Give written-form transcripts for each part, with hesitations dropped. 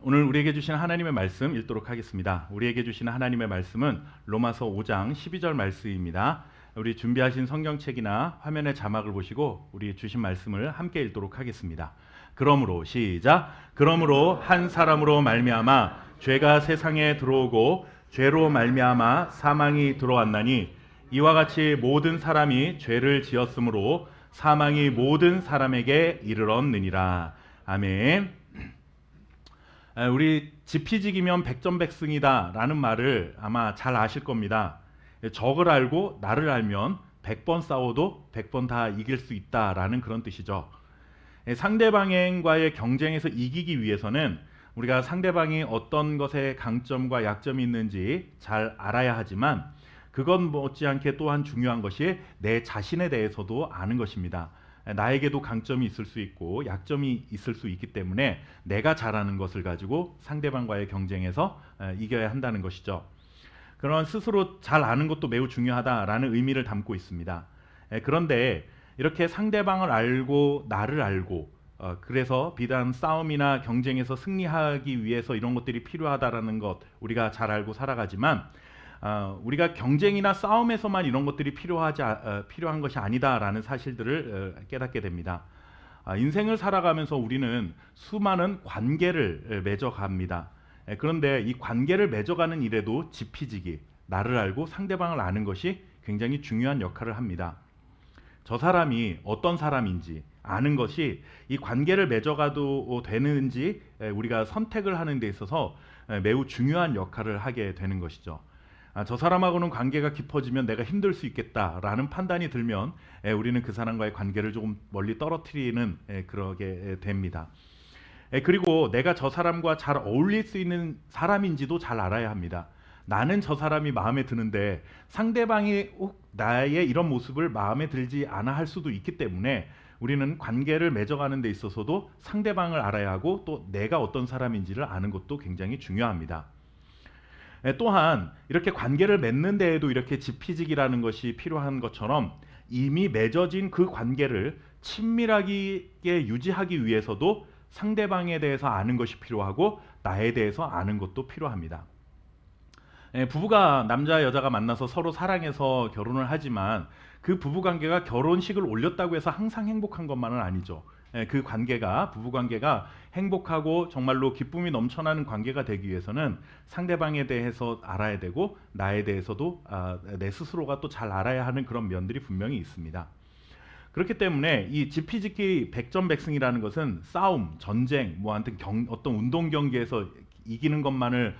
오늘 우리에게 주신 하나님의 말씀 읽도록 하겠습니다. 우리에게 주신 하나님의 말씀은 로마서 5장 12절 말씀입니다. 우리 준비하신 성경책이나 화면의 자막을 보시고 우리 주신 말씀을 함께 읽도록 하겠습니다. 그러므로 시작. 그러므로 한 사람으로 말미암아 죄가 세상에 들어오고 죄로 말미암아 사망이 들어왔나니 이와 같이 모든 사람이 죄를 지었으므로 사망이 모든 사람에게 이르렀느니라. 아멘. 우리 지피지기면 백전백승이다 라는 말을 아마 잘 아실 겁니다. 적을 알고 나를 알면 100번 싸워도 100번 다 이길 수 있다라는 그런 뜻이죠. 상대방과의 경쟁에서 이기기 위해서는 우리가 상대방이 어떤 것에 강점과 약점이 있는지 잘 알아야 하지만 그건 못지않게 또한 중요한 것이 내 자신에 대해서도 아는 것입니다. 나에게도 강점이 있을 수 있고 약점이 있을 수 있기 때문에 내가 잘하는 것을 가지고 상대방과의 경쟁에서 이겨야 한다는 것이죠. 그런 스스로 잘 아는 것도 매우 중요하다라는 의미를 담고 있습니다. 그런데 이렇게 상대방을 알고 나를 알고 그래서 비단 싸움이나 경쟁에서 승리하기 위해서 이런 것들이 필요하다라는 것 우리가 잘 알고 살아가지만 우리가 경쟁이나 싸움에서만 이런 것들이 필요한 것이 아니다라는 사실들을 깨닫게 됩니다. 인생을 살아가면서 우리는 수많은 관계를 맺어갑니다. 그런데 이 관계를 맺어가는 일에도 지피지기, 나를 알고 상대방을 아는 것이 굉장히 중요한 역할을 합니다. 저 사람이 어떤 사람인지 아는 것이 이 관계를 맺어가도 되는지 우리가 선택을 하는 데 있어서 매우 중요한 역할을 하게 되는 것이죠. 저 사람하고는 관계가 깊어지면 내가 힘들 수 있겠다라는 판단이 들면 우리는 그 사람과의 관계를 조금 멀리 떨어뜨리는 그러게 됩니다. 그리고 내가 저 사람과 잘 어울릴 수 있는 사람인지도 잘 알아야 합니다. 나는 저 사람이 마음에 드는데 상대방이 나의 이런 모습을 마음에 들지 않아 할 수도 있기 때문에 우리는 관계를 맺어가는 데 있어서도 상대방을 알아야 하고 또 내가 어떤 사람인지를 아는 것도 굉장히 중요합니다. 또한 이렇게 관계를 맺는 데에도 이렇게 지피지기라는 것이 필요한 것처럼 이미 맺어진 그 관계를 친밀하게 유지하기 위해서도 상대방에 대해서 아는 것이 필요하고 나에 대해서 아는 것도 필요합니다. 부부가 남자 여자가 만나서 서로 사랑해서 결혼을 하지만 그 부부관계가 결혼식을 올렸다고 해서 항상 행복한 것만은 아니죠. 그 관계가 부부관계가 행복하고 정말로 기쁨이 넘쳐나는 관계가 되기 위해서는 상대방에 대해서 알아야 되고 나에 대해서도 내 스스로가 또 잘 알아야 하는 그런 면들이 분명히 있습니다. 그렇기 때문에 이 지피지기 백전백승이라는 것은 싸움, 전쟁, 어떤 운동 경기에서 이기는 것만을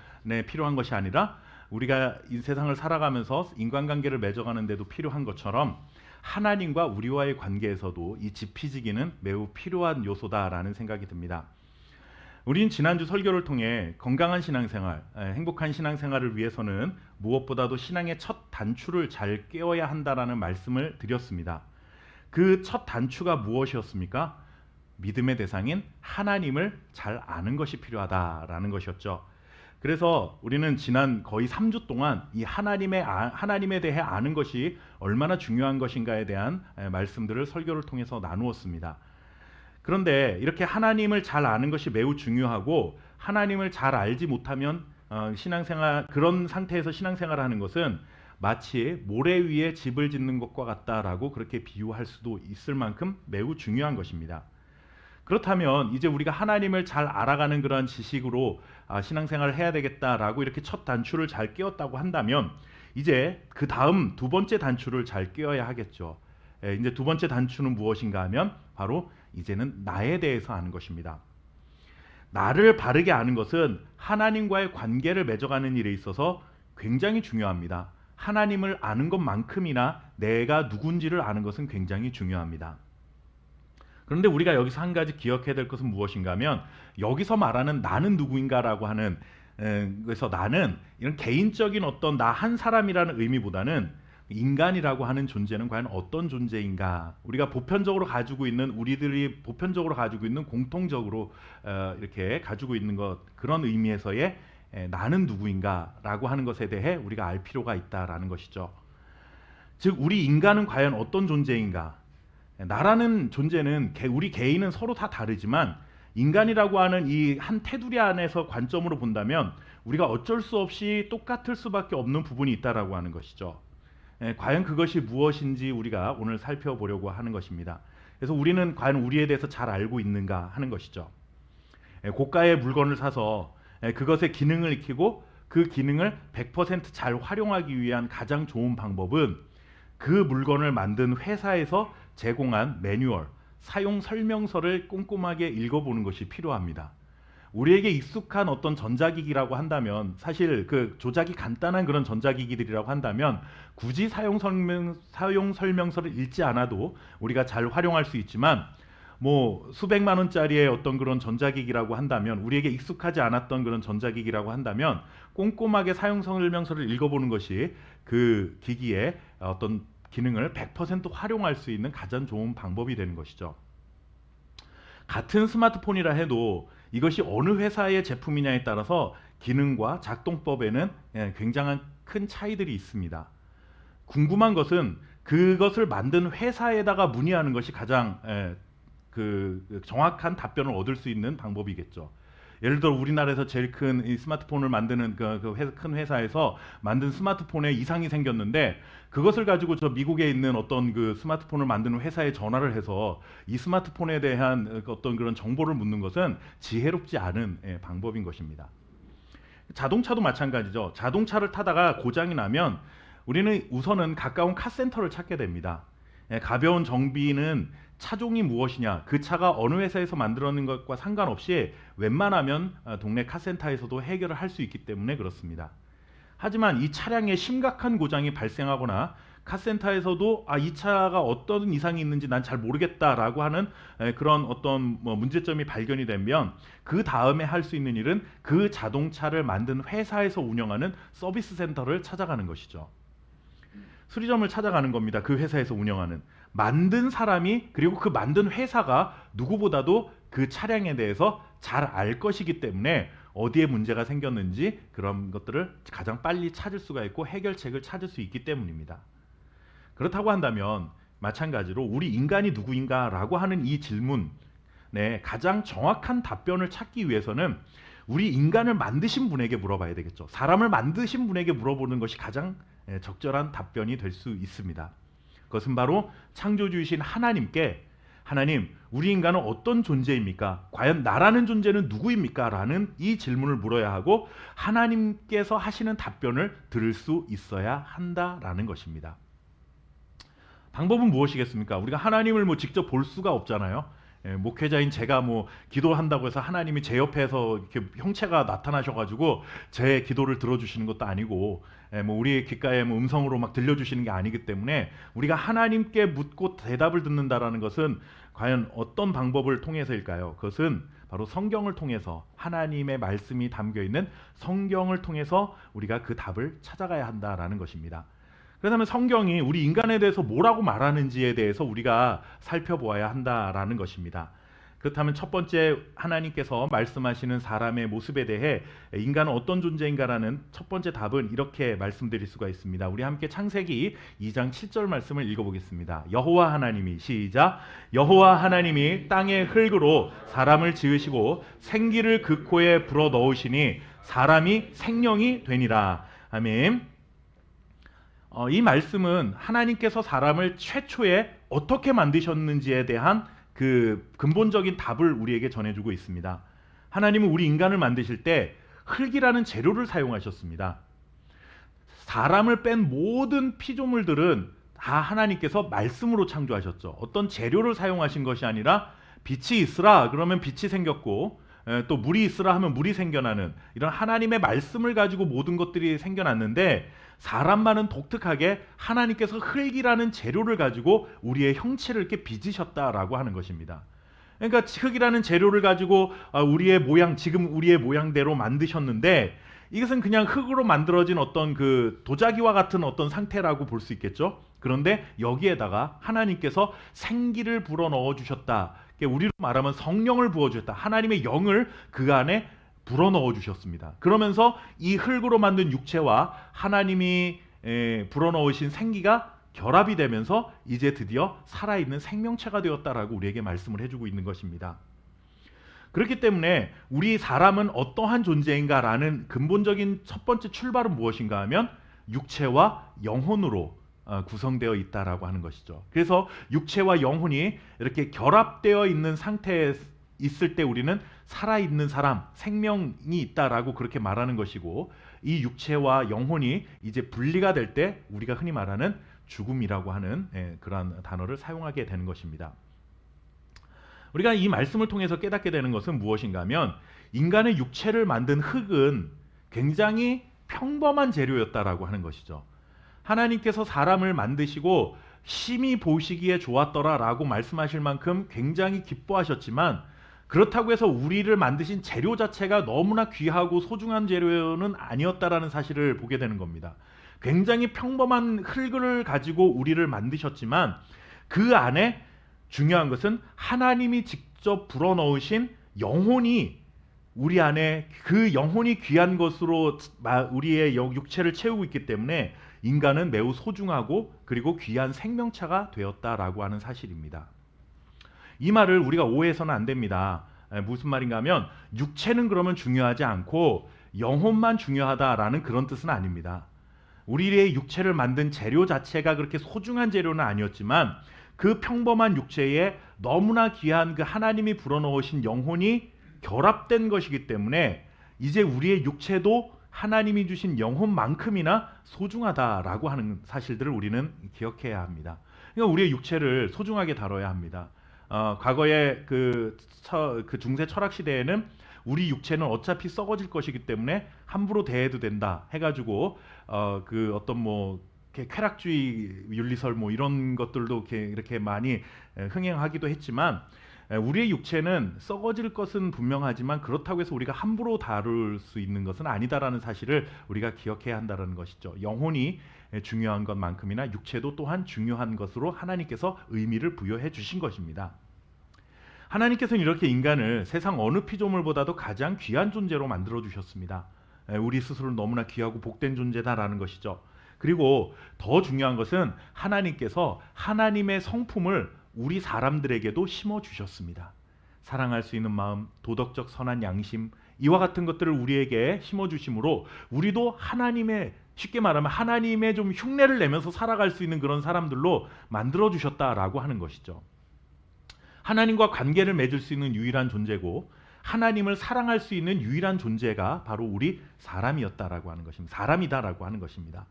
필요한 것이 아니라 우리가 이 세상을 살아가면서 인간관계를 맺어가는 데도 필요한 것처럼 하나님과 우리와의 관계에서도 이 지피지기는 매우 필요한 요소다라는 생각이 듭니다. 우린 지난주 설교를 통해 건강한 신앙생활, 행복한 신앙생활을 위해서는 무엇보다도 신앙의 첫 단추를 잘 깨워야 한다라는 말씀을 드렸습니다. 그 첫 단추가 무엇이었습니까? 믿음의 대상인 하나님을 잘 아는 것이 필요하다라는 것이었죠. 그래서 우리는 지난 거의 3주 동안 이 하나님에 대해 아는 것이 얼마나 중요한 것인가에 대한 말씀들을 설교를 통해서 나누었습니다. 그런데 이렇게 하나님을 잘 아는 것이 매우 중요하고 하나님을 잘 알지 못하면 그런 상태에서 신앙생활을 하는 것은 마치 모래 위에 집을 짓는 것과 같다라고 그렇게 비유할 수도 있을 만큼 매우 중요한 것입니다. 그렇다면 이제 우리가 하나님을 잘 알아가는 그런 지식으로 신앙생활을 해야 되겠다라고 이렇게 첫 단추를 잘 깨웠다고 한다면 이제 그 다음 두 번째 단추를 잘 깨워야 하겠죠. 이제 두 번째 단추는 무엇인가 하면 바로 이제는 나에 대해서 아는 것입니다. 나를 바르게 아는 것은 하나님과의 관계를 맺어가는 일에 있어서 굉장히 중요합니다. 하나님을 아는 것만큼이나 내가 누군지를 아는 것은 굉장히 중요합니다. 그런데 우리가 여기서 한 가지 기억해야 될 것은 무엇인가 하면 여기서 말하는 나는 누구인가라고 하는 그래서 나는 이런 개인적인 어떤 나 한 사람이라는 의미보다는 인간이라고 하는 존재는 과연 어떤 존재인가, 우리가 우리들이 보편적으로 가지고 있는 공통적으로 이렇게 가지고 있는 것, 그런 의미에서의 나는 누구인가라고 하는 것에 대해 우리가 알 필요가 있다라는 것이죠. 즉 우리 인간은 과연 어떤 존재인가, 나라는 존재는 우리 개인은 서로 다 다르지만 인간이라고 하는 이 한 테두리 안에서 관점으로 본다면 우리가 어쩔 수 없이 똑같을 수밖에 없는 부분이 있다라고 하는 것이죠. 과연 그것이 무엇인지 우리가 오늘 살펴보려고 하는 것입니다. 그래서 우리는 과연 우리에 대해서 잘 알고 있는가 하는 것이죠. 고가의 물건을 사서 그것의 기능을 익히고 그 기능을 100% 잘 활용하기 위한 가장 좋은 방법은 그 물건을 만든 회사에서 제공한 매뉴얼, 사용 설명서를 꼼꼼하게 읽어보는 것이 필요합니다. 우리에게 익숙한 어떤 전자기기라고 한다면, 사실 그 조작이 간단한 그런 전자기기들이라고 한다면 굳이 사용 설명서를 읽지 않아도 우리가 잘 활용할 수 있지만, 뭐 수백만 원짜리의 어떤 그런 전자기기라고 한다면, 우리에게 익숙하지 않았던 그런 전자기기라고 한다면 꼼꼼하게 사용 설명서를 읽어보는 것이 그 기기의 어떤 기능을 100% 활용할 수 있는 가장 좋은 방법이 되는 것이죠. 같은 스마트폰이라 해도 이것이 어느 회사의 제품이냐에 따라서 기능과 작동법에는 굉장한 큰 차이들이 있습니다. 궁금한 것은 그것을 만든 회사에다가 문의하는 것이 가장 정확한 답변을 얻을 수 있는 방법이겠죠. 예를 들어 우리나라에서 제일 큰 이 스마트폰을 만드는 큰 회사에서 만든 스마트폰에 이상이 생겼는데, 그것을 가지고 저 미국에 있는 어떤 그 스마트폰을 만드는 회사에 전화를 해서 이 스마트폰에 대한 어떤 그런 정보를 묻는 것은 지혜롭지 않은 방법인 것입니다. 자동차도 마찬가지죠. 자동차를 타다가 고장이 나면 우리는 우선은 가까운 카센터를 찾게 됩니다. 가벼운 정비는 차종이 무엇이냐, 그 차가 어느 회사에서 만들어낸 것과 상관없이 웬만하면 동네 카센터에서도 해결을 할 수 있기 때문에 그렇습니다. 하지만 이 차량에 심각한 고장이 발생하거나 카센터에서도 이 차가 어떤 이상이 있는지 난 잘 모르겠다라고 하는 그런 어떤 문제점이 발견이 되면 그 다음에 할 수 있는 일은 그 자동차를 만든 회사에서 운영하는 서비스 센터를 찾아가는 것이죠. 수리점을 찾아가는 겁니다. 그 회사에서 운영하는. 만든 사람이, 그리고 그 만든 회사가 누구보다도 그 차량에 대해서 잘 알 것이기 때문에 어디에 문제가 생겼는지 그런 것들을 가장 빨리 찾을 수가 있고 해결책을 찾을 수 있기 때문입니다. 그렇다고 한다면 마찬가지로 우리 인간이 누구인가 라고 하는 이 질문에 가장 정확한 답변을 찾기 위해서는 우리 인간을 만드신 분에게 물어봐야 되겠죠. 사람을 만드신 분에게 물어보는 것이 가장 적절한 답변이 될 수 있습니다. 그것은 바로 창조주이신 하나님께, 하나님, 우리 인간은 어떤 존재입니까? 과연 나라는 존재는 누구입니까? 라는 이 질문을 물어야 하고 하나님께서 하시는 답변을 들을 수 있어야 한다라는 것입니다. 방법은 무엇이겠습니까? 우리가 하나님을 직접 볼 수가 없잖아요. 목회자인 제가 기도한다고 해서 하나님이 제 옆에서 이렇게 형체가 나타나셔가지고 제 기도를 들어주시는 것도 아니고, 우리의 귓가에 음성으로 막 들려주시는 게 아니기 때문에 우리가 하나님께 묻고 대답을 듣는다라는 것은 과연 어떤 방법을 통해서일까요? 그것은 바로 성경을 통해서, 하나님의 말씀이 담겨 있는 성경을 통해서 우리가 그 답을 찾아가야 한다라는 것입니다. 그렇다면 성경이 우리 인간에 대해서 뭐라고 말하는지에 대해서 우리가 살펴보아야 한다라는 것입니다. 그렇다면 첫 번째, 하나님께서 말씀하시는 사람의 모습에 대해 인간은 어떤 존재인가라는 첫 번째 답은 이렇게 말씀드릴 수가 있습니다. 우리 함께 창세기 2장 7절 말씀을 읽어보겠습니다. 여호와 하나님이, 시작, 여호와 하나님이 땅의 흙으로 사람을 지으시고 생기를 그 코에 불어 넣으시니 사람이 생명이 되니라. 아멘. 이 말씀은 하나님께서 사람을 최초에 어떻게 만드셨는지에 대한 그 근본적인 답을 우리에게 전해주고 있습니다. 하나님은 우리 인간을 만드실 때 흙이라는 재료를 사용하셨습니다. 사람을 뺀 모든 피조물들은 다 하나님께서 말씀으로 창조하셨죠. 어떤 재료를 사용하신 것이 아니라 빛이 있으라 그러면 빛이 생겼고, 또 물이 있으라 하면 물이 생겨나는 이런 하나님의 말씀을 가지고 모든 것들이 생겨났는데, 사람만은 독특하게 하나님께서 흙이라는 재료를 가지고 우리의 형체를 이렇게 빚으셨다라고 하는 것입니다. 그러니까 흙이라는 재료를 가지고 우리의 모양, 지금 우리의 모양대로 만드셨는데, 이것은 그냥 흙으로 만들어진 어떤 그 도자기와 같은 어떤 상태라고 볼 수 있겠죠. 그런데 여기에다가 하나님께서 생기를 불어 넣어 주셨다. 우리로 말하면 성령을 부어 주셨다. 하나님의 영을 그 안에 불어 넣어 주셨습니다. 그러면서 이 흙으로 만든 육체와 하나님이 불어 넣으신 생기가 결합이 되면서 이제 드디어 살아있는 생명체가 되었다라고 우리에게 말씀을 해주고 있는 것입니다. 그렇기 때문에 우리 사람은 어떠한 존재인가라는 근본적인 첫 번째 출발은 무엇인가 하면 육체와 영혼으로 구성되어 있다라고 하는 것이죠. 그래서 육체와 영혼이 이렇게 결합되어 있는 상태에 있을 때 우리는 살아있는 사람, 생명이 있다라고 그렇게 말하는 것이고, 이 육체와 영혼이 이제 분리가 될 때 우리가 흔히 말하는 죽음이라고 하는 그러한 단어를 사용하게 되는 것입니다. 우리가 이 말씀을 통해서 깨닫게 되는 것은 무엇인가 하면 인간의 육체를 만든 흙은 굉장히 평범한 재료였다라고 하는 것이죠. 하나님께서 사람을 만드시고 심히 보시기에 좋았더라라고 말씀하실 만큼 굉장히 기뻐하셨지만, 그렇다고 해서 우리를 만드신 재료 자체가 너무나 귀하고 소중한 재료는 아니었다라는 사실을 보게 되는 겁니다. 굉장히 평범한 흙을 가지고 우리를 만드셨지만 그 안에 중요한 것은 하나님이 직접 불어넣으신 영혼이 우리 안에, 그 영혼이 귀한 것으로 우리의 육체를 채우고 있기 때문에 인간은 매우 소중하고 그리고 귀한 생명체가 되었다라고 하는 사실입니다. 이 말을 우리가 오해해서는 안 됩니다. 무슨 말인가 하면 육체는 그러면 중요하지 않고 영혼만 중요하다라는 그런 뜻은 아닙니다. 우리의 육체를 만든 재료 자체가 그렇게 소중한 재료는 아니었지만 그 평범한 육체에 너무나 귀한 그 하나님이 불어넣으신 영혼이 결합된 것이기 때문에 이제 우리의 육체도 하나님이 주신 영혼만큼이나 소중하다라고 하는 사실들을 우리는 기억해야 합니다. 그러니까 우리의 육체를 소중하게 다뤄야 합니다. 과거에 그 중세 철학 시대에는 우리 육체는 어차피 썩어질 것이기 때문에 함부로 대해도 된다 해가지고 그 어떤 뭐 쾌락주의 윤리설 뭐 이런 것들도 이렇게 많이 흥행하기도 했지만, 우리의 육체는 썩어질 것은 분명하지만 그렇다고 해서 우리가 함부로 다룰 수 있는 것은 아니다라는 사실을 우리가 기억해야 한다는 것이죠. 영혼이 중요한 것만큼이나 육체도 또한 중요한 것으로 하나님께서 의미를 부여해 주신 것입니다. 하나님께서는 이렇게 인간을 세상 어느 피조물보다도 가장 귀한 존재로 만들어 주셨습니다. 우리 스스로는 너무나 귀하고 복된 존재다라는 것이죠. 그리고 더 중요한 것은 하나님께서 하나님의 성품을 우리 사람들에게도 심어 주셨습니다. 사랑할 수 있는 마음, 도덕적 선한 양심, 이와 같은 것들을 우리에게 심어 주심으로 우리도 하나님의, 쉽게 말하면 하나님의 좀 흉내를 내면서 살아갈 수 있는 그런 사람들로 만들어 주셨다라고 하는 것이죠. 하나님과 관계를 맺을 수 있는 유일한 존재고 하나님을 사랑할 수 있는 유일한 존재가 바로 우리 사람이었다라고 하는 것입니다. 사람이다라고 하는 것입니다.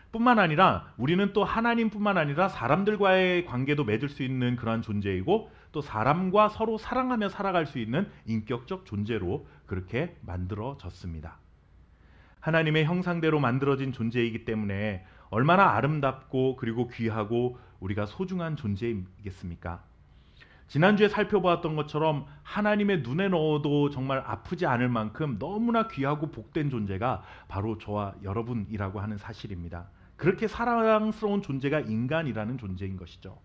뿐만 아니라 우리는 또 하나님뿐만 아니라 사람들과의 관계도 맺을 수 있는 그러한 존재이고, 또 사람과 서로 사랑하며 살아갈 수 있는 인격적 존재로 그렇게 만들어졌습니다. 하나님의 형상대로 만들어진 존재이기 때문에 얼마나 아름답고 그리고 귀하고 우리가 소중한 존재이겠습니까? 지난주에 살펴보았던 것처럼 하나님의 눈에 넣어도 정말 아프지 않을 만큼 너무나 귀하고 복된 존재가 바로 저와 여러분이라고 하는 사실입니다. 그렇게 사랑스러운 존재가 인간이라는 존재인 것이죠.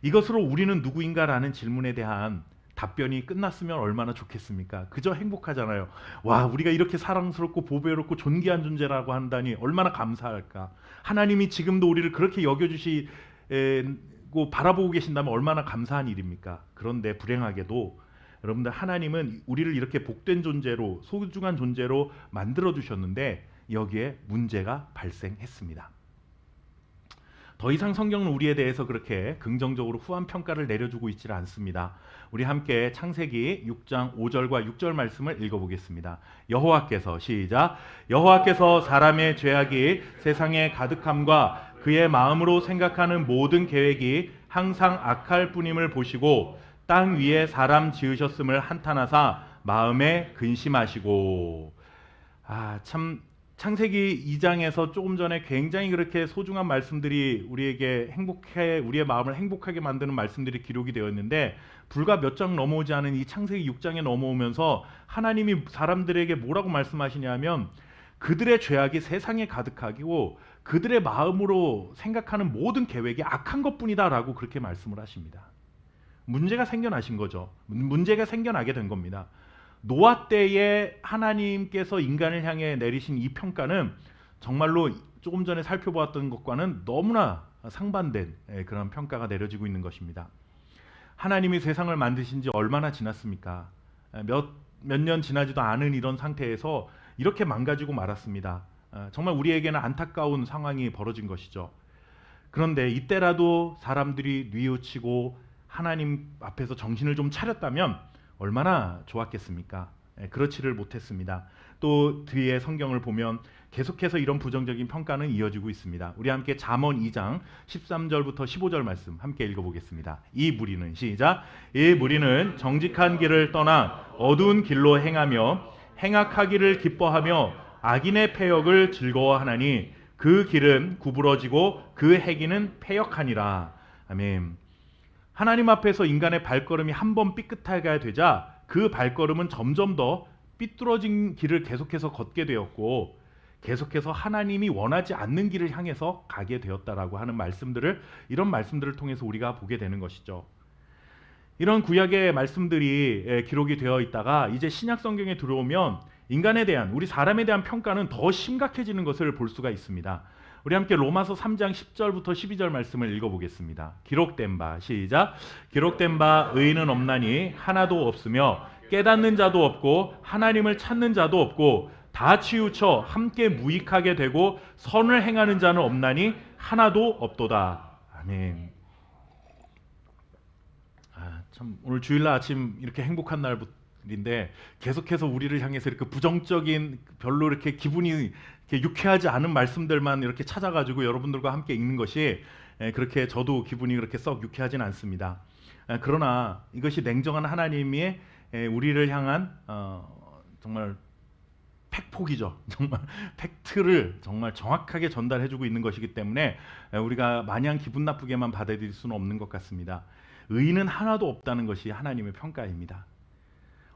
이것으로 우리는 누구인가라는 질문에 대한 답변이 끝났으면 얼마나 좋겠습니까? 그저 행복하잖아요. 와, 우리가 이렇게 사랑스럽고 보배롭고 존귀한 존재라고 한다니 얼마나 감사할까. 하나님이 지금도 우리를 그렇게 여겨주시고 바라보고 계신다면 얼마나 감사한 일입니까? 그런데 불행하게도 여러분들, 하나님은 우리를 이렇게 복된 존재로, 소중한 존재로 만들어 주셨는데 여기에 문제가 발생했습니다. 더 이상 성경은 우리에 대해서 그렇게 긍정적으로 후한 평가를 내려주고 있지 않습니다. 우리 함께 창세기 6장 5절과 6절 말씀을 읽어보겠습니다. 여호와께서, 시작. 여호와께서 사람의 죄악이 세상에 가득함과 그의 마음으로 생각하는 모든 계획이 항상 악할 뿐임을 보시고 땅 위에 사람 지으셨음을 한탄하사 마음에 근심하시고. 참, 창세기 2장에서 조금 전에 굉장히 그렇게 소중한 말씀들이 우리에게 우리의 마음을 행복하게 만드는 말씀들이 기록이 되어 있는데, 불과 몇 장 넘어오지 않은 이 창세기 6장에 넘어오면서 하나님이 사람들에게 뭐라고 말씀하시냐면 그들의 죄악이 세상에 가득하고 그들의 마음으로 생각하는 모든 계획이 악한 것뿐이다라고 그렇게 말씀을 하십니다. 문제가 생겨나신 거죠. 문제가 생겨나게 된 겁니다. 노아 때에 하나님께서 인간을 향해 내리신 이 평가는 정말로 조금 전에 살펴보았던 것과는 너무나 상반된 그런 평가가 내려지고 있는 것입니다. 하나님이 세상을 만드신 지 얼마나 지났습니까? 몇 년 지나지도 않은 이런 상태에서 이렇게 망가지고 말았습니다. 정말 우리에게는 안타까운 상황이 벌어진 것이죠. 그런데 이때라도 사람들이 뉘우치고 하나님 앞에서 정신을 좀 차렸다면 얼마나 좋았겠습니까? 그렇지를 못했습니다. 또 뒤에 성경을 보면 계속해서 이런 부정적인 평가는 이어지고 있습니다. 우리 함께 잠언 2장 13절부터 15절 말씀 함께 읽어보겠습니다. 이 무리는 시작. 이 무리는 정직한 길을 떠나 어두운 길로 행하며 행악하기를 기뻐하며 악인의 패역을 즐거워하나니 그 길은 구부러지고 그 행위는 패역하니라. 아멘. 하나님 앞에서 인간의 발걸음이 한 번 삐끗하게 되자 그 발걸음은 점점 더 삐뚤어진 길을 계속해서 걷게 되었고 계속해서 하나님이 원하지 않는 길을 향해서 가게 되었다라고 하는 이런 말씀들을 통해서 우리가 보게 되는 것이죠. 이런 구약의 말씀들이 기록이 되어 있다가 이제 신약 성경에 들어오면 인간에 대한, 우리 사람에 대한 평가는 더 심각해지는 것을 볼 수가 있습니다. 우리 함께 로마서 3장 10절부터 12절 말씀을 읽어보겠습니다. 기록된 바 시작. 기록된 바 의인은 없나니 하나도 없으며 깨닫는 자도 없고 하나님을 찾는 자도 없고 다 치우쳐 함께 무익하게 되고 선을 행하는 자는 없나니 하나도 없도다. 아멘. 참 오늘 주일날 아침 이렇게 행복한 날인데 계속해서 우리를 향해서 이렇게 부정적인, 별로 이렇게 기분이 이렇게 유쾌하지 않은 말씀들만 이렇게 찾아가지고 여러분들과 함께 읽는 것이 그렇게 저도 기분이 그렇게 썩 유쾌하진 않습니다. 그러나 이것이 냉정한 하나님의 우리를 향한 정말 팩폭이죠. 정말 팩트를 정말 정확하게 전달해주고 있는 것이기 때문에 우리가 마냥 기분 나쁘게만 받아들일 수는 없는 것 같습니다. 의인은 하나도 없다는 것이 하나님의 평가입니다.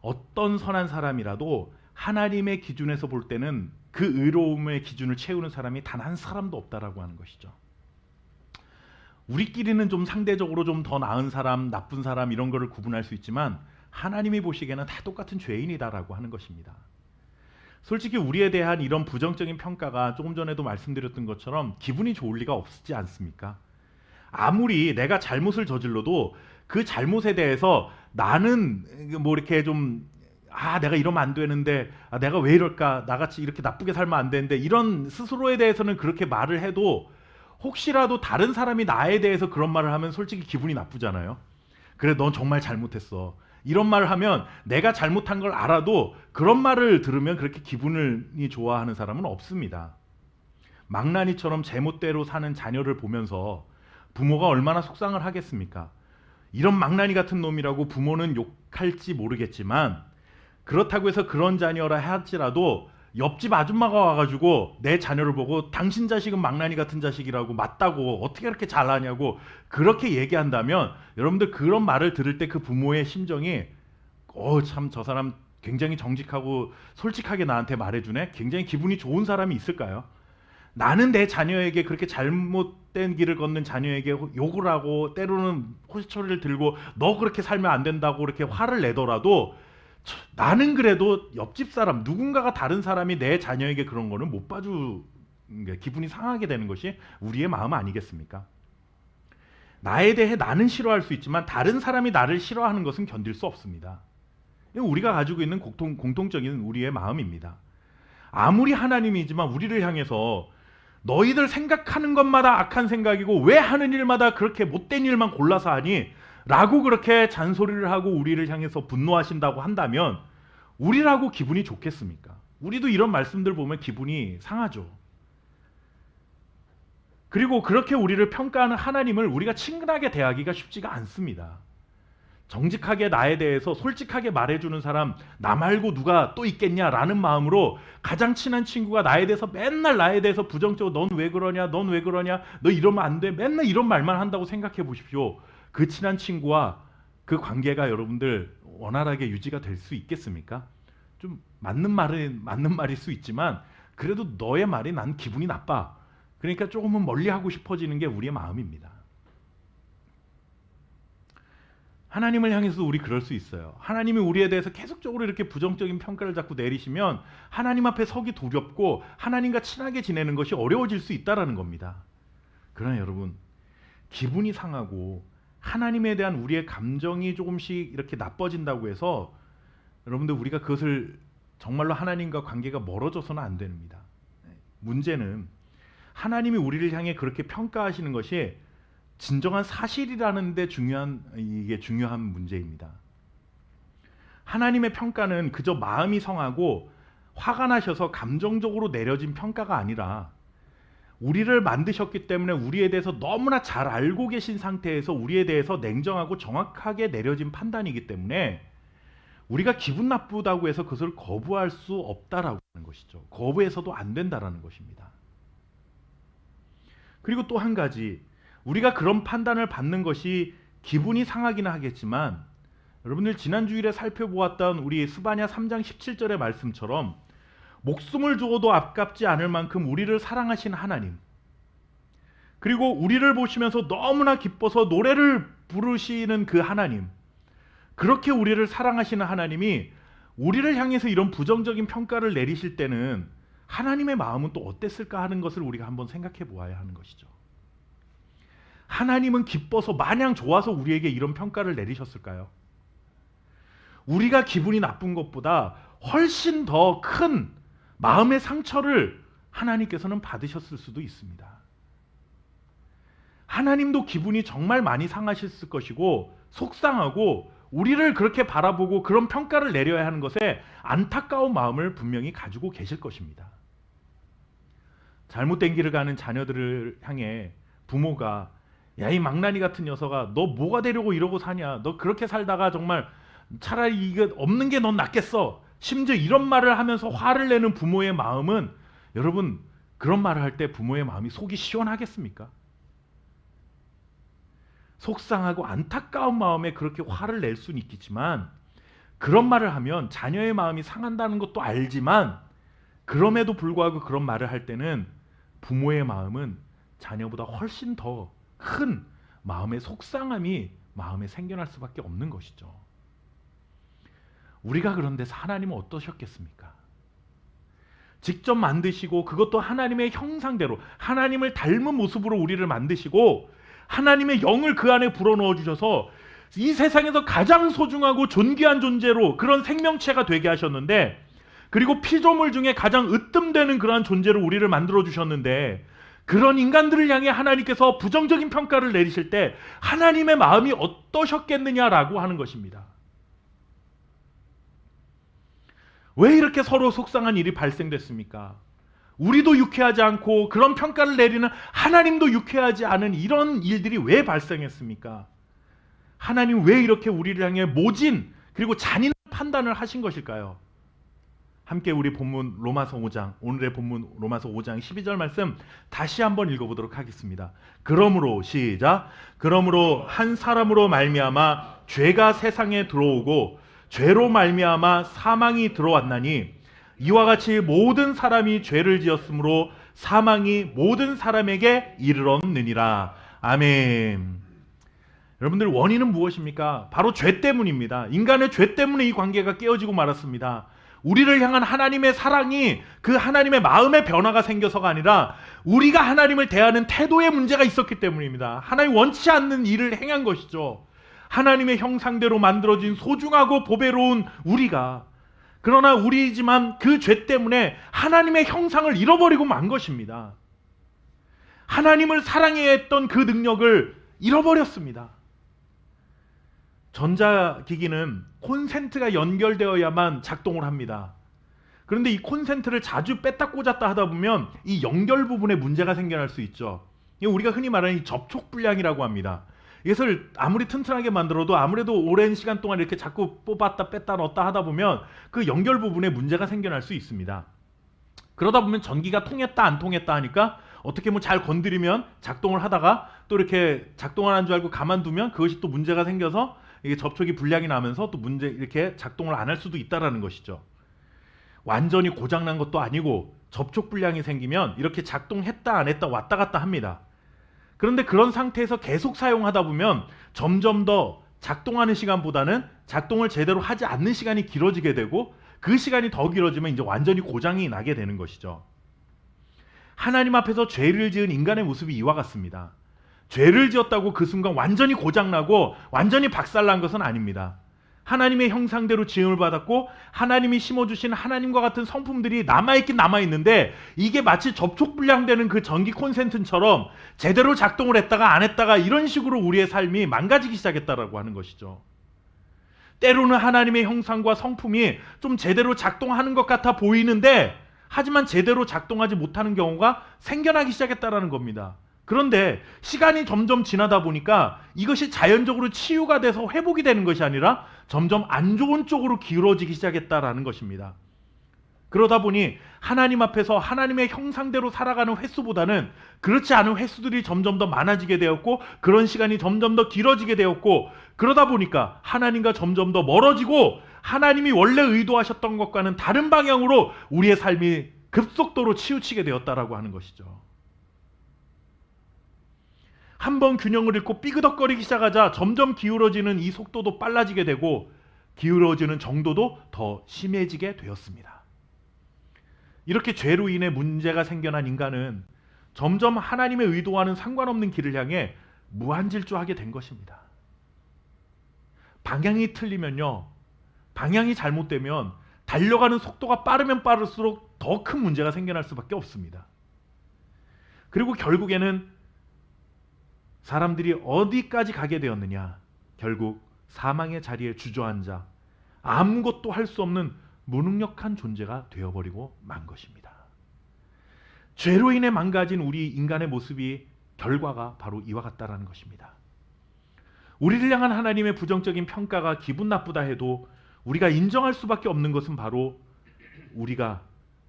어떤 선한 사람이라도 하나님의 기준에서 볼 때는 그 의로움의 기준을 채우는 사람이 단 한 사람도 없다라고 하는 것이죠. 우리끼리는 좀 상대적으로 좀 더 나은 사람, 나쁜 사람 이런 거를 구분할 수 있지만 하나님이 보시기에는 다 똑같은 죄인이다라고 하는 것입니다. 솔직히 우리에 대한 이런 부정적인 평가가 조금 전에도 말씀드렸던 것처럼 기분이 좋을 리가 없지 않습니까? 아무리 내가 잘못을 저질러도 그 잘못에 대해서 나는 뭐 이렇게 좀 내가 이러면 안 되는데 내가 왜 이럴까, 나같이 이렇게 나쁘게 살면 안 되는데, 이런 스스로에 대해서는 그렇게 말을 해도 혹시라도 다른 사람이 나에 대해서 그런 말을 하면 솔직히 기분이 나쁘잖아요. 그래, 넌 정말 잘못했어, 이런 말을 하면 내가 잘못한 걸 알아도 그런 말을 들으면 그렇게 기분이 좋아하는 사람은 없습니다. 망나니처럼 제멋대로 사는 자녀를 보면서 부모가 얼마나 속상을 하겠습니까? 이런 망나니 같은 놈이라고 부모는 욕할지 모르겠지만, 그렇다고 해서 그런 자녀라 할지라도 옆집 아줌마가 와가지고 내 자녀를 보고 당신 자식은 망나니 같은 자식이라고, 맞다고, 어떻게 그렇게 잘하냐고 그렇게 얘기한다면 여러분들 그런 말을 들을 때 그 부모의 심정이 참 저 사람 굉장히 정직하고 솔직하게 나한테 말해주네, 굉장히 기분이 좋은 사람이 있을까요? 나는 내 자녀에게 그렇게 잘못된 길을 걷는 자녀에게 욕을 하고 때로는 호시처리를 들고 너 그렇게 살면 안 된다고 이렇게 화를 내더라도 나는 그래도 옆집 사람, 누군가가 다른 사람이 내 자녀에게 그런 거는 못 봐주, 기분이 상하게 되는 것이 우리의 마음 아니겠습니까? 나에 대해 나는 싫어할 수 있지만 다른 사람이 나를 싫어하는 것은 견딜 수 없습니다. 이건 우리가 가지고 있는 공통적인 우리의 마음입니다. 아무리 하나님이지만 우리를 향해서 너희들 생각하는 것마다 악한 생각이고 왜 하는 일마다 그렇게 못된 일만 골라서 하니? 라고 그렇게 잔소리를 하고 우리를 향해서 분노하신다고 한다면 우리라고 기분이 좋겠습니까? 우리도 이런 말씀들 보면 기분이 상하죠. 그리고 그렇게 우리를 평가하는 하나님을 우리가 친근하게 대하기가 쉽지가 않습니다. 정직하게 나에 대해서 솔직하게 말해주는 사람 나 말고 누가 또 있겠냐라는 마음으로 가장 친한 친구가 나에 대해서 맨날 나에 대해서 부정적으로 넌 왜 그러냐, 넌 왜 그러냐, 너 이러면 안 돼, 맨날 이런 말만 한다고 생각해 보십시오. 그 친한 친구와 그 관계가 여러분들 원활하게 유지가 될 수 있겠습니까? 좀 맞는 말일 수 있지만 그래도 너의 말이 난 기분이 나빠. 그러니까 조금은 멀리하고 싶어지는 게 우리의 마음입니다. 하나님을 향해서도 우리 그럴 수 있어요. 하나님이 우리에 대해서 계속적으로 이렇게 부정적인 평가를 자꾸 내리시면 하나님 앞에 서기 두렵고 하나님과 친하게 지내는 것이 어려워질 수 있다는 겁니다. 그러나 여러분, 기분이 상하고 하나님에 대한 우리의 감정이 조금씩 이렇게 나빠진다고 해서 여러분들 우리가 그것을 정말로 하나님과 관계가 멀어져서는 안 됩니다. 문제는 하나님이 우리를 향해 그렇게 평가하시는 것이 진정한 사실이라는 데 중요한 문제입니다. 하나님의 평가는 그저 마음이 상하고 화가 나셔서 감정적으로 내려진 평가가 아니라 우리를 만드셨기 때문에 우리에 대해서 너무나 잘 알고 계신 상태에서 우리에 대해서 냉정하고 정확하게 내려진 판단이기 때문에 우리가 기분 나쁘다고 해서 그것을 거부할 수 없다라고 하는 것이죠. 거부해서도 안 된다라는 것입니다. 그리고 또 한 가지, 우리가 그런 판단을 받는 것이 기분이 상하기는 하겠지만 여러분들 지난 주일에 살펴보았던 우리 스바냐 3장 17절의 말씀처럼 목숨을 주어도 아깝지 않을 만큼 우리를 사랑하신 하나님, 그리고 우리를 보시면서 너무나 기뻐서 노래를 부르시는 그 하나님, 그렇게 우리를 사랑하시는 하나님이 우리를 향해서 이런 부정적인 평가를 내리실 때는 하나님의 마음은 또 어땠을까 하는 것을 우리가 한번 생각해 보아야 하는 것이죠. 하나님은 기뻐서 마냥 좋아서 우리에게 이런 평가를 내리셨을까요? 우리가 기분이 나쁜 것보다 훨씬 더 큰 마음의 상처를 하나님께서는 받으셨을 수도 있습니다. 하나님도 기분이 정말 많이 상하셨을 것이고 속상하고 우리를 그렇게 바라보고 그런 평가를 내려야 하는 것에 안타까운 마음을 분명히 가지고 계실 것입니다. 잘못된 길을 가는 자녀들을 향해 부모가 야, 이 망나니 같은 녀석아, 너 뭐가 되려고 이러고 사냐, 너 그렇게 살다가 정말 차라리 이거 없는 게 넌 낫겠어, 심지어 이런 말을 하면서 화를 내는 부모의 마음은, 여러분 그런 말을 할 때 부모의 마음이 속이 시원하겠습니까? 속상하고 안타까운 마음에 그렇게 화를 낼 수는 있겠지만, 그런 말을 하면 자녀의 마음이 상한다는 것도 알지만 그럼에도 불구하고 그런 말을 할 때는 부모의 마음은 자녀보다 훨씬 더 큰 마음의 속상함이 마음에 생겨날 수밖에 없는 것이죠. 우리가 그런데서 하나님은 어떠셨겠습니까? 직접 만드시고 그것도 하나님의 형상대로 하나님을 닮은 모습으로 우리를 만드시고 하나님의 영을 그 안에 불어넣어 주셔서 이 세상에서 가장 소중하고 존귀한 존재로 그런 생명체가 되게 하셨는데, 그리고 피조물 중에 가장 으뜸되는 그러한 존재로 우리를 만들어 주셨는데, 그런 인간들을 향해 하나님께서 부정적인 평가를 내리실 때 하나님의 마음이 어떠셨겠느냐라고 하는 것입니다. 왜 이렇게 서로 속상한 일이 발생됐습니까? 우리도 유쾌하지 않고 그런 평가를 내리는 하나님도 유쾌하지 않은 이런 일들이 왜 발생했습니까? 하나님 왜 이렇게 우리를 향해 모진 그리고 잔인한 판단을 하신 것일까요? 함께 우리 본문 로마서 5장, 오늘의 본문 로마서 5장 12절 말씀 다시 한번 읽어보도록 하겠습니다. 그러므로 시작. 그러므로 한 사람으로 말미암아 죄가 세상에 들어오고 죄로 말미암아 사망이 들어왔나니 이와 같이 모든 사람이 죄를 지었으므로 사망이 모든 사람에게 이르렀느니라. 아멘. 여러분들 원인은 무엇입니까? 바로 죄 때문입니다. 인간의 죄 때문에 이 관계가 깨어지고 말았습니다. 우리를 향한 하나님의 사랑이 그 하나님의 마음의 변화가 생겨서가 아니라 우리가 하나님을 대하는 태도에 문제가 있었기 때문입니다. 하나님 원치 않는 일을 행한 것이죠. 하나님의 형상대로 만들어진 소중하고 보배로운 우리가, 그러나 우리이지만 그 죄 때문에 하나님의 형상을 잃어버리고 만 것입니다. 하나님을 사랑해야 했던 그 능력을 잃어버렸습니다. 전자기기는 콘센트가 연결되어야만 작동을 합니다. 그런데 이 콘센트를 자주 뺐다 꽂았다 하다 보면 이 연결 부분에 문제가 생겨날 수 있죠. 우리가 흔히 말하는 이 접촉 불량이라고 합니다. 이것을 아무리 튼튼하게 만들어도 아무래도 오랜 시간 동안 이렇게 자꾸 뽑았다 뺐다 넣었다 하다 보면 그 연결 부분에 문제가 생겨날 수 있습니다. 그러다 보면 전기가 통했다 안 통했다 하니까 어떻게 뭐 잘 건드리면 작동을 하다가 또 이렇게 작동을 한 줄 알고 가만두면 그것이 또 문제가 생겨서 이게 접촉이 불량이 나면서 또 문제 이렇게 작동을 안 할 수도 있다라는 것이죠. 완전히 고장난 것도 아니고 접촉 불량이 생기면 이렇게 작동했다 안 했다 왔다 갔다 합니다. 그런데 그런 상태에서 계속 사용하다 보면 점점 더 작동하는 시간보다는 작동을 제대로 하지 않는 시간이 길어지게 되고 그 시간이 더 길어지면 이제 완전히 고장이 나게 되는 것이죠. 하나님 앞에서 죄를 지은 인간의 모습이 이와 같습니다. 죄를 지었다고 그 순간 완전히 고장나고 완전히 박살난 것은 아닙니다. 하나님의 형상대로 지음을 받았고 하나님이 심어주신 하나님과 같은 성품들이 남아있긴 남아있는데 이게 마치 접촉불량되는 그 전기 콘센트처럼 제대로 작동을 했다가 안 했다가 이런 식으로 우리의 삶이 망가지기 시작했다라고 하는 것이죠. 때로는 하나님의 형상과 성품이 좀 제대로 작동하는 것 같아 보이는데 하지만 제대로 작동하지 못하는 경우가 생겨나기 시작했다라는 겁니다. 그런데 시간이 점점 지나다 보니까 이것이 자연적으로 치유가 돼서 회복이 되는 것이 아니라 점점 안 좋은 쪽으로 기울어지기 시작했다라는 것입니다. 그러다 보니 하나님 앞에서 하나님의 형상대로 살아가는 횟수보다는 그렇지 않은 횟수들이 점점 더 많아지게 되었고 그런 시간이 점점 더 길어지게 되었고 그러다 보니까 하나님과 점점 더 멀어지고 하나님이 원래 의도하셨던 것과는 다른 방향으로 우리의 삶이 급속도로 치우치게 되었다라고 하는 것이죠. 한번 균형을 잃고 삐그덕거리기 시작하자 점점 기울어지는 이 속도도 빨라지게 되고 기울어지는 정도도 더 심해지게 되었습니다. 이렇게 죄로 인해 문제가 생겨난 인간은 점점 하나님의 의도와는 상관없는 길을 향해 무한질주하게 된 것입니다. 방향이 틀리면요, 방향이 잘못되면 달려가는 속도가 빠르면 빠를수록 더 큰 문제가 생겨날 수밖에 없습니다. 그리고 결국에는 사람들이 어디까지 가게 되었느냐? 결국 사망의 자리에 주저앉아 아무것도 할 수 없는 무능력한 존재가 되어버리고 만 것입니다. 죄로 인해 망가진 우리 인간의 모습이 결과가 바로 이와 같다라는 것입니다. 우리를 향한 하나님의 부정적인 평가가 기분 나쁘다 해도 우리가 인정할 수밖에 없는 것은 바로 우리가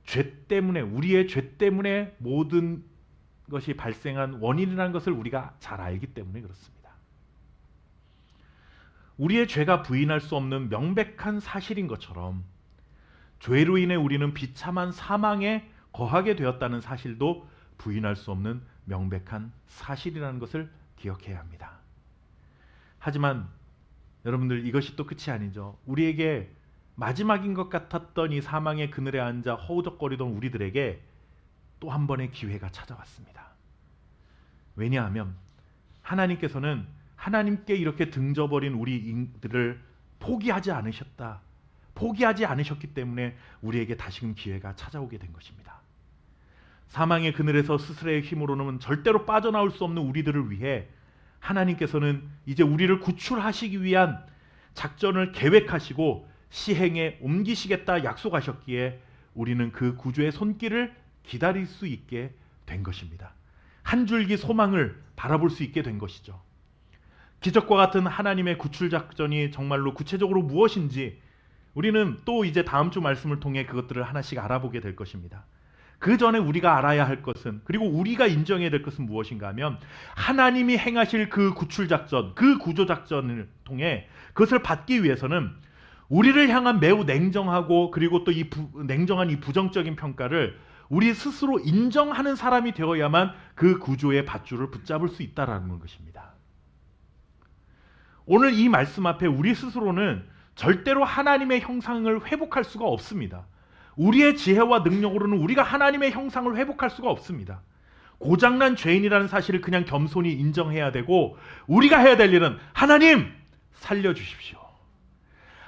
죄 때문에, 우리의 죄 때문에 모든 것이 발생한 원인이라는 것을 우리가 잘 알기 때문에 그렇습니다. 우리의 죄가 부인할 수 없는 명백한 사실인 것처럼 죄로 인해 우리는 비참한 사망에 거하게 되었다는 사실도 부인할 수 없는 명백한 사실이라는 것을 기억해야 합니다. 하지만 여러분들, 이것이 또 끝이 아니죠. 우리에게 마지막인 것 같았던 이 사망의 그늘에 앉아 허우적거리던 우리들에게 또 한 번의 기회가 찾아왔습니다. 왜냐하면 하나님께서는 하나님께 이렇게 등져버린 우리들을 포기하지 않으셨기 때문에 우리에게 다시금 기회가 찾아오게 된 것입니다. 사망의 그늘에서 스스로의 힘으로는 절대로 빠져나올 수 없는 우리들을 위해 하나님께서는 이제 우리를 구출하시기 위한 작전을 계획하시고 시행에 옮기시겠다 약속하셨기에 우리는 그 구주의 손길을 기다릴 수 있게 된 것입니다. 한 줄기 소망을 바라볼 수 있게 된 것이죠. 기적과 같은 하나님의 구출 작전이 정말로 구체적으로 무엇인지 우리는 또 이제 다음 주 말씀을 통해 그것들을 하나씩 알아보게 될 것입니다. 그 전에 우리가 알아야 할 것은, 그리고 우리가 인정해야 될 것은 무엇인가 하면 하나님이 행하실 그 구출 작전, 그 구조 작전을 통해 그것을 받기 위해서는 우리를 향한 매우 냉정하고 그리고 또 냉정한 이 부정적인 평가를 우리 스스로 인정하는 사람이 되어야만 그 구조의 밧줄을 붙잡을 수 있다라는 것입니다. 오늘 이 말씀 앞에 우리 스스로는 절대로 하나님의 형상을 회복할 수가 없습니다. 우리의 지혜와 능력으로는 우리가 하나님의 형상을 회복할 수가 없습니다. 고장난 죄인이라는 사실을 그냥 겸손히 인정해야 되고, 우리가 해야 될 일은 하나님 살려주십시오.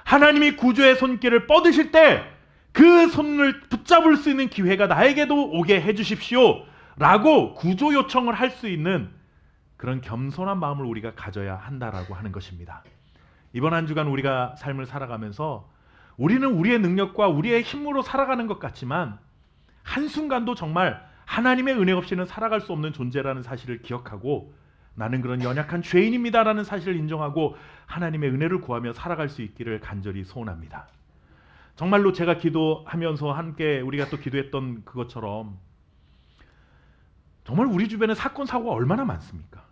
하나님이 구주의 손길을 뻗으실 때 그 손을 붙잡을 수 있는 기회가 나에게도 오게 해주십시오 라고 구조 요청을 할 수 있는 그런 겸손한 마음을 우리가 가져야 한다라고 하는 것입니다. 이번 한 주간 우리가 삶을 살아가면서 우리는 우리의 능력과 우리의 힘으로 살아가는 것 같지만 한순간도 정말 하나님의 은혜 없이는 살아갈 수 없는 존재라는 사실을 기억하고, 나는 그런 연약한 죄인입니다라는 사실을 인정하고 하나님의 은혜를 구하며 살아갈 수 있기를 간절히 소원합니다. 정말로 제가 기도하면서 함께 우리가 또 기도했던 그것처럼 정말 우리 주변에 사건 사고가 얼마나 많습니까?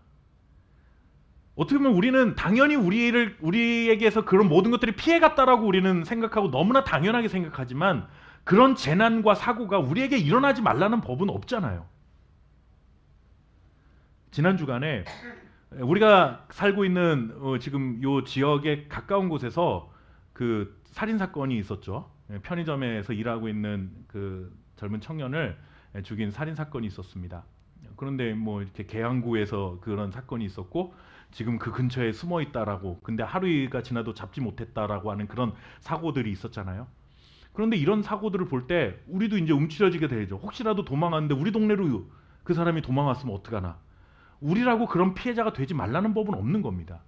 어떻게 보면 우리는 당연히 우리에게서 그런 모든 것들이 피해갔다라고 우리는 생각하고 너무나 당연하게 생각하지만, 그런 재난과 사고가 우리에게 일어나지 말라는 법은 없잖아요. 지난 주간에 우리가 살고 있는 지금 요 지역에 가까운 곳에서 그 살인 사건이 있었죠. 편의점에서 일하고 있는 그 젊은 청년을 죽인 살인 사건이 있었습니다. 그런데 뭐 이렇게 계양구에서 그런 사건이 있었고, 지금 그 근처에 숨어 있다라고. 근데 하루가 지나도 잡지 못했다라고 하는 그런 사고들이 있었잖아요. 그런데 이런 사고들을 볼 때 우리도 이제 움츠러지게 되죠. 혹시라도 도망갔는데 우리 동네로 그 사람이 도망왔으면 어떡하나. 우리라고 그런 피해자가 되지 말라는 법은 없는 겁니다.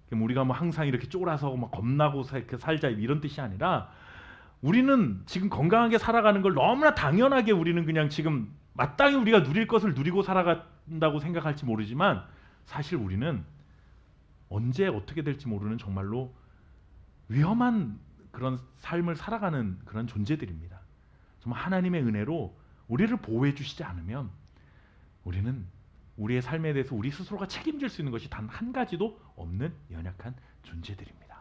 그럼 우리가 뭐 항상 이렇게 쫄아서 막 겁나고 살자 이런 뜻이 아니라, 우리는 지금 건강하게 살아가는 걸 너무나 당연하게 우리는 그냥 지금 마땅히 우리가 누릴 것을 누리고 살아간다고 생각할지 모르지만, 사실 우리는 언제 어떻게 될지 모르는 정말로 위험한 그런 삶을 살아가는 그런 존재들입니다. 정말 하나님의 은혜로 우리를 보호해 주시지 않으면 우리는 우리의 삶에 대해서 우리 스스로가 책임질 수 있는 것이 단 한 가지도 없는 연약한 존재들입니다.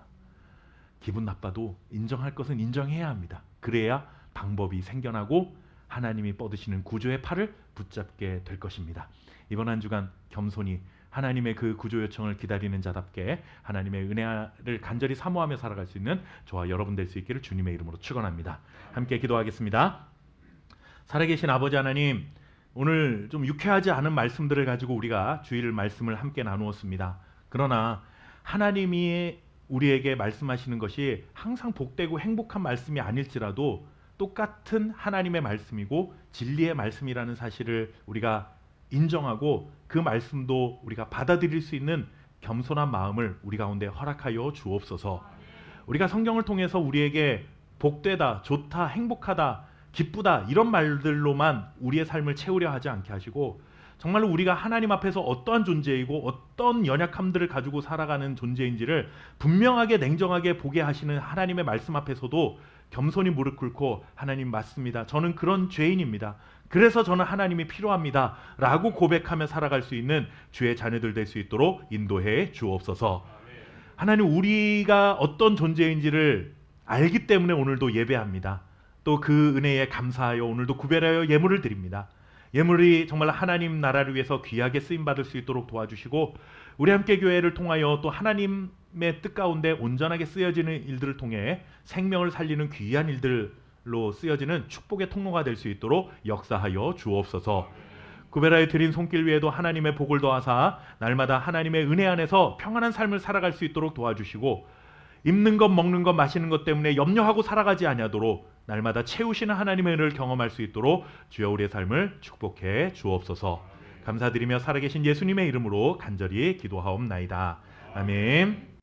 기분 나빠도 인정할 것은 인정해야 합니다. 그래야 방법이 생겨나고 하나님이 뻗으시는 구조의 팔을 붙잡게 될 것입니다. 이번 한 주간 겸손히 하나님의 그 구조 요청을 기다리는 자답게 하나님의 은혜를 간절히 사모하며 살아갈 수 있는 저와 여러분 될 수 있기를 주님의 이름으로 축원합니다. 함께 기도하겠습니다. 살아계신 아버지 하나님, 오늘 좀 유쾌하지 않은 말씀들을 가지고 우리가 주일 말씀을 함께 나누었습니다. 그러나 하나님이 우리에게 말씀하시는 것이 항상 복되고 행복한 말씀이 아닐지라도 똑같은 하나님의 말씀이고 진리의 말씀이라는 사실을 우리가 인정하고 그 말씀도 우리가 받아들일 수 있는 겸손한 마음을 우리 가운데 허락하여 주옵소서. 우리가 성경을 통해서 우리에게 복되다, 좋다, 행복하다, 기쁘다 이런 말들로만 우리의 삶을 채우려 하지 않게 하시고, 정말로 우리가 하나님 앞에서 어떠한 존재이고 어떤 연약함들을 가지고 살아가는 존재인지를 분명하게 냉정하게 보게 하시는 하나님의 말씀 앞에서도 겸손히 무릎 꿇고, 하나님 맞습니다, 저는 그런 죄인입니다, 그래서 저는 하나님이 필요합니다 라고 고백하며 살아갈 수 있는 주의 자녀들 될 수 있도록 인도해 주옵소서. 하나님, 우리가 어떤 존재인지를 알기 때문에 오늘도 예배합니다. 또 그 은혜에 감사하여 오늘도 구별하여 예물을 드립니다. 예물이 정말 하나님 나라를 위해서 귀하게 쓰임받을 수 있도록 도와주시고, 우리 함께 교회를 통하여 또 하나님의 뜻 가운데 온전하게 쓰여지는 일들을 통해 생명을 살리는 귀한 일들로 쓰여지는 축복의 통로가 될 수 있도록 역사하여 주옵소서. 구별하여 드린 손길 위에도 하나님의 복을 더하사 날마다 하나님의 은혜 안에서 평안한 삶을 살아갈 수 있도록 도와주시고, 입는 것 먹는 것 마시는 것 때문에 염려하고 살아가지 아니하도록 날마다 채우시는 하나님의 은혜를 경험할 수 있도록 주여 우리의 삶을 축복해 주옵소서. 감사드리며 살아계신 예수님의 이름으로 간절히 기도하옵나이다. 아멘.